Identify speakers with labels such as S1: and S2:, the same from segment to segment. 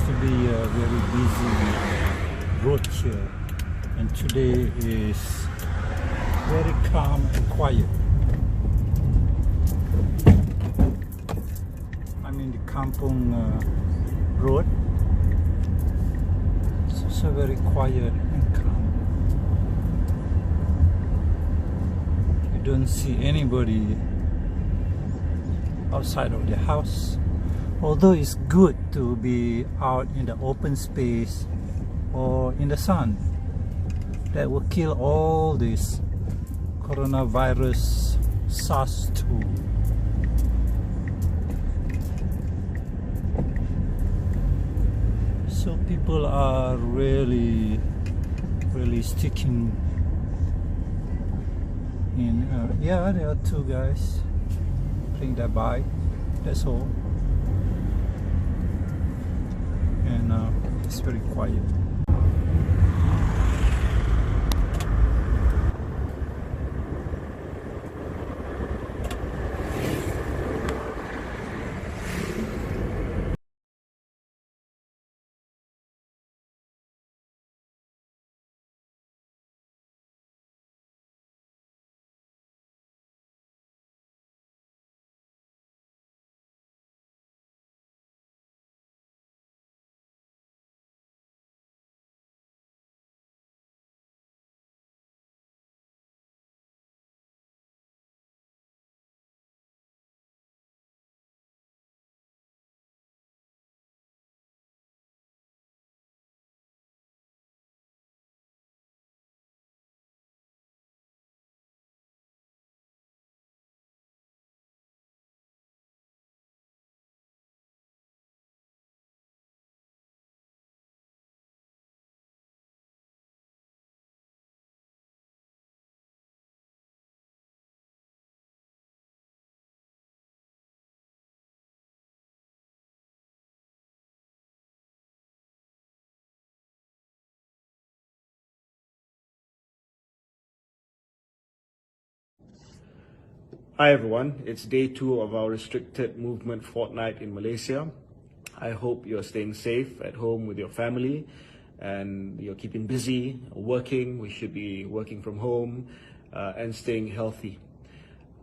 S1: to be a very busy road here, and today is very calm and quiet. I'm in the Kampung road. It's also very quiet and calm. You don't see anybody outside of the house. Although it's good to be out in the open space or in the sun, that will kill all this coronavirus SARS-CoV-2. So people are really sticking in. Yeah, there are two guys playing their bike, that's all. And it's very quiet.
S2: Hi everyone, it's day 2 of our restricted movement fortnight in Malaysia. I hope you're staying safe at home with your family and you're keeping busy, working. We should be working from home and staying healthy.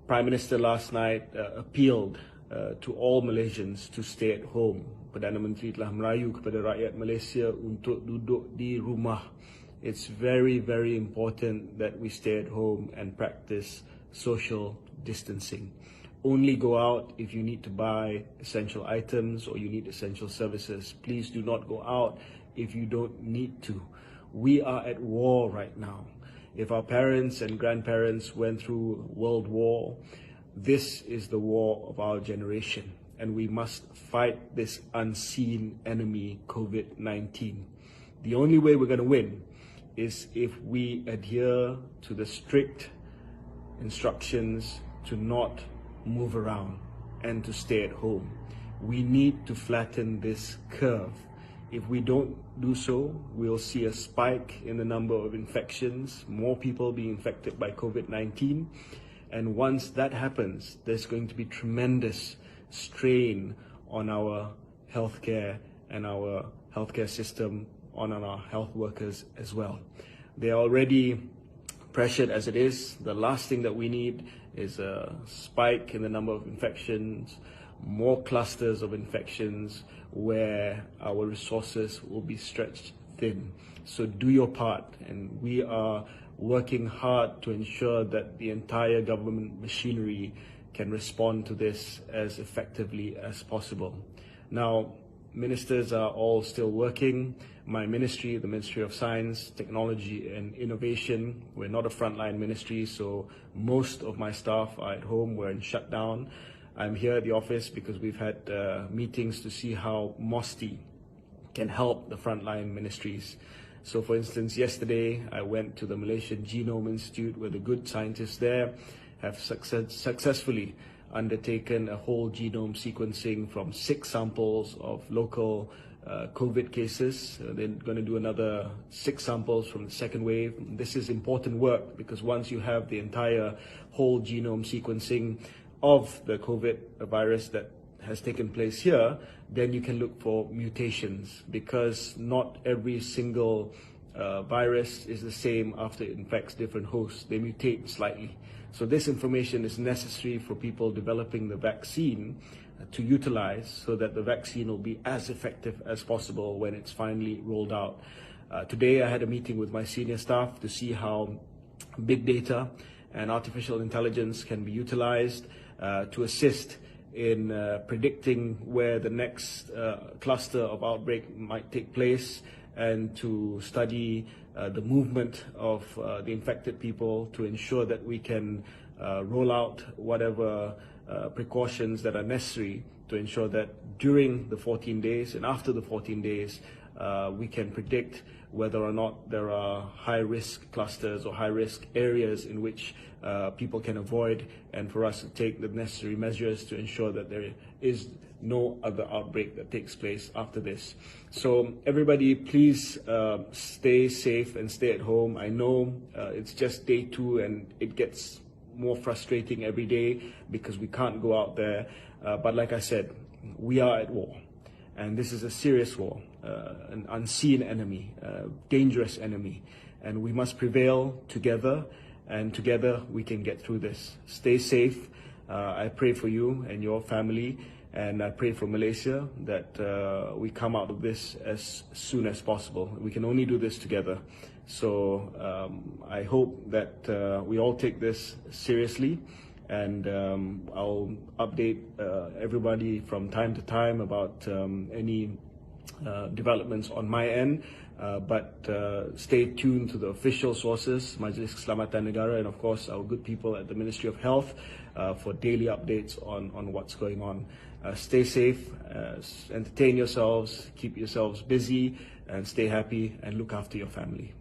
S2: Prime Minister last night appealed to all Malaysians to stay at home. Perdana Menteri telah merayu kepada rakyat Malaysia untuk duduk di rumah. It's very important that we stay at home and practice social distancing. Only go out if you need to buy essential items or you need essential services. Please do not go out if you don't need to. We are at war right now. If our parents and grandparents went through World War, this is the war of our generation, and we must fight this unseen enemy, COVID-19. The only way we're going to win is if we adhere to the strict instructions to not move around and to stay at home. We need to flatten this curve. If we don't do so, we'll see a spike in the number of infections, more people being infected by COVID-19. And once that happens, there's going to be tremendous strain on our healthcare and our healthcare system, on our health workers as well. They're already pressured as it is. The last thing that we need is a spike in the number of infections, more clusters of infections where our resources will be stretched thin. So do your part, and we are working hard to ensure that the entire government machinery can respond to this as effectively as possible. Now, ministers are all still working. My ministry, the Ministry of Science, Technology and Innovation, we're not a frontline ministry, so most of my staff are at home. We're in shutdown. I'm here at the office because we've had meetings to see how MOSTI can help the frontline ministries. So for instance, yesterday I went to the Malaysian Genome Institute, where the good scientists there have successfully undertaken a whole genome sequencing from 6 samples of local COVID cases. They're going to do another 6 samples from the second wave. This is important work because once you have the entire whole genome sequencing of the COVID virus that has taken place here, then you can look for mutations, because not every single virus is the same after it infects different hosts. They mutate slightly. So this information is necessary for people developing the vaccine to utilize, so that the vaccine will be as effective as possible when it's finally rolled out. Today I had a meeting with my senior staff to see how big data and artificial intelligence can be utilized to assist in predicting where the next cluster of outbreak might take place, and to study the movement of the infected people to ensure that we can roll out whatever precautions that are necessary to ensure that during the 14 days and after the 14 days we can predict whether or not there are high-risk clusters or high-risk areas in which people can avoid, and for us to take the necessary measures to ensure that there is no other outbreak that takes place after this. So everybody, please stay safe and stay at home. I know it's just day 2 and it gets more frustrating every day because we can't go out there. But like I said, we are at war. And this is a serious war, an unseen enemy, dangerous enemy. And we must prevail together, and together we can get through this. Stay safe. I pray for you and your family, and I pray for Malaysia that we come out of this as soon as possible. We can only do this together. So I hope that we all take this seriously. And I'll update everybody from time to time about any developments on my end. But stay tuned to the official sources, Majlis Keselamatan Negara, and of course our good people at the Ministry of Health for daily updates on what's going on. Stay safe, entertain yourselves, keep yourselves busy, and stay happy, and look after your family.